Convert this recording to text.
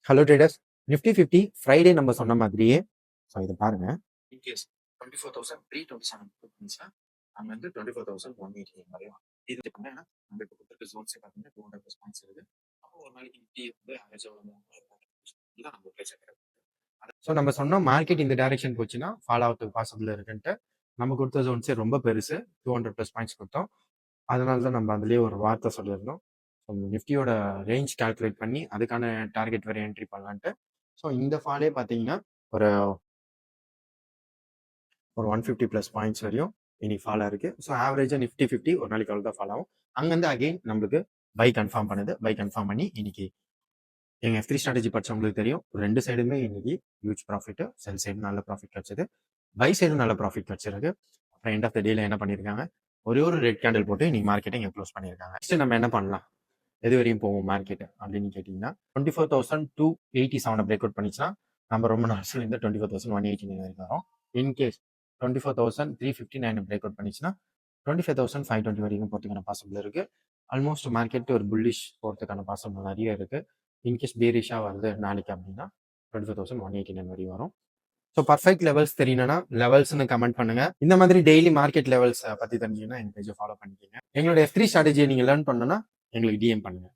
Hello traders, Nifty 50 Friday நம்ம சொன்ன மாதிரியே ஸோ இதை பாருங்க. இன்கேஸ் 24,327 இருந்துச்சுன்னா நம்ம வந்து 24,180 வரையும் இது பண்ணா நம்ம இப்போ கொடுத்துருக்க ஜோன்ஸே பார்த்தீங்கன்னா 200 பாயிண்ட்ஸ் இருக்கு. அப்போ ஒரு நாளைக்கு நிஃப்டி வந்து ஆவரேஜ் தான் நம்ம பேசுகிறோம். ஸோ நம்ம சொன்னோம் மார்க்கெட் இந்த டைரக்ஷன் போச்சுன்னா ஃபாலோ ஆகிறதுக்கு பாசிபிள் இருக்குன்ட்டு. நம்ம கொடுத்த ஜோன்ஸே ரொம்ப பெருசு, 200+ பாயிண்ட்ஸ் கொடுத்தோம். அதனால தான் நம்ம அதுலேயே ஒரு வார்த்தை சொல்லியிருந்தோம். ஸோ நிஃப்டியோட ரேஞ்ச் கால்குலேட் பண்ணி அதுக்கான டார்கெட் வரை என்ட்ரி பண்ணலான்ட்டு. ஸோ இந்த ஃபாலே பார்த்தீங்கன்னா ஒரு 150+ பாயிண்ட்ஸ் வரையும் இன்னைக்கு ஃபாலோ இருக்கு. ஸோ ஆவரேஜாக நிஃப்டி 50 ஒரு நாளைக்கு அவ்வளோ தான் ஃபாலோ ஆகும். அங்கேருந்து அகெயின் நம்மளுக்கு பை கன்ஃபார்ம் பண்ணுது. பை கன்ஃபார்ம் பண்ணி இன்னைக்கு எங்க F3 ஸ்ட்ராட்டஜி படிச்சவங்களுக்கு தெரியும், ரெண்டு சைடுமே இன்னைக்கு ஹியூஜ் ப்ராஃபிட். செல் சைடு நல்ல ப்ராஃபிட் கிடைச்சது, பை சைடும் நல்ல ப்ராஃபிட் கிடைச்சிருக்கு. அப்புறம் எண்ட் ஆஃப் த டேல என்ன பண்ணியிருக்காங்க, ஒரே ஒரு ரெட் கேண்டில் போட்டு இன்னைக்கு மார்க்கெட்டை இங்கே க்ளோஸ் பண்ணியிருக்காங்க. நெக்ஸ்ட் நம்ம என்ன பண்ணலாம், எது வரையும் போவோம் மார்க்கெட் அப்படின்னு கேட்டிங்கன்னா 24,287 பிரேக் அவுட் பண்ணிச்சுன்னா நம்ம ரொம்ப நாள் இந்த 24,189 வரைக்கும் வரும். இன்கேஸ் 24,359 பிரேக் அவுட் பண்ணிச்சுன்னா 25,520 வரைக்கும் போகிறதுக்கான பாசிபிள் இருக்கு. ஆல்மோஸ்ட் மார்க்கெட் ஒரு புல்லிஷ் போகிறதுக்கான பாசிபிள் நிறைய இருக்கு. இன்கேஸ் பேரிஷாக வருது நாளைக்கு அப்படின்னா 25,189 வரையும் வரும். ஸோ பர்ஃபெக்ட் லெவல்ஸ் தெரியணும்னா லெவல்ஸ்னு கமெண்ட் பண்ணுங்க. இந்த மாதிரி டெய்லி மார்க்கெட் லெவல்ஸ் பற்றி தெரிஞ்சுன்னா எங்க பேஜை ஃபாலோ பண்ணிக்கோங்க. எங்களோட F3 ஸ்ட்ராட்டஜியை நீங்கள் லேர்ன் பண்ணணும்னா எங்களுக்கு டிஎம் பண்ணுங்க.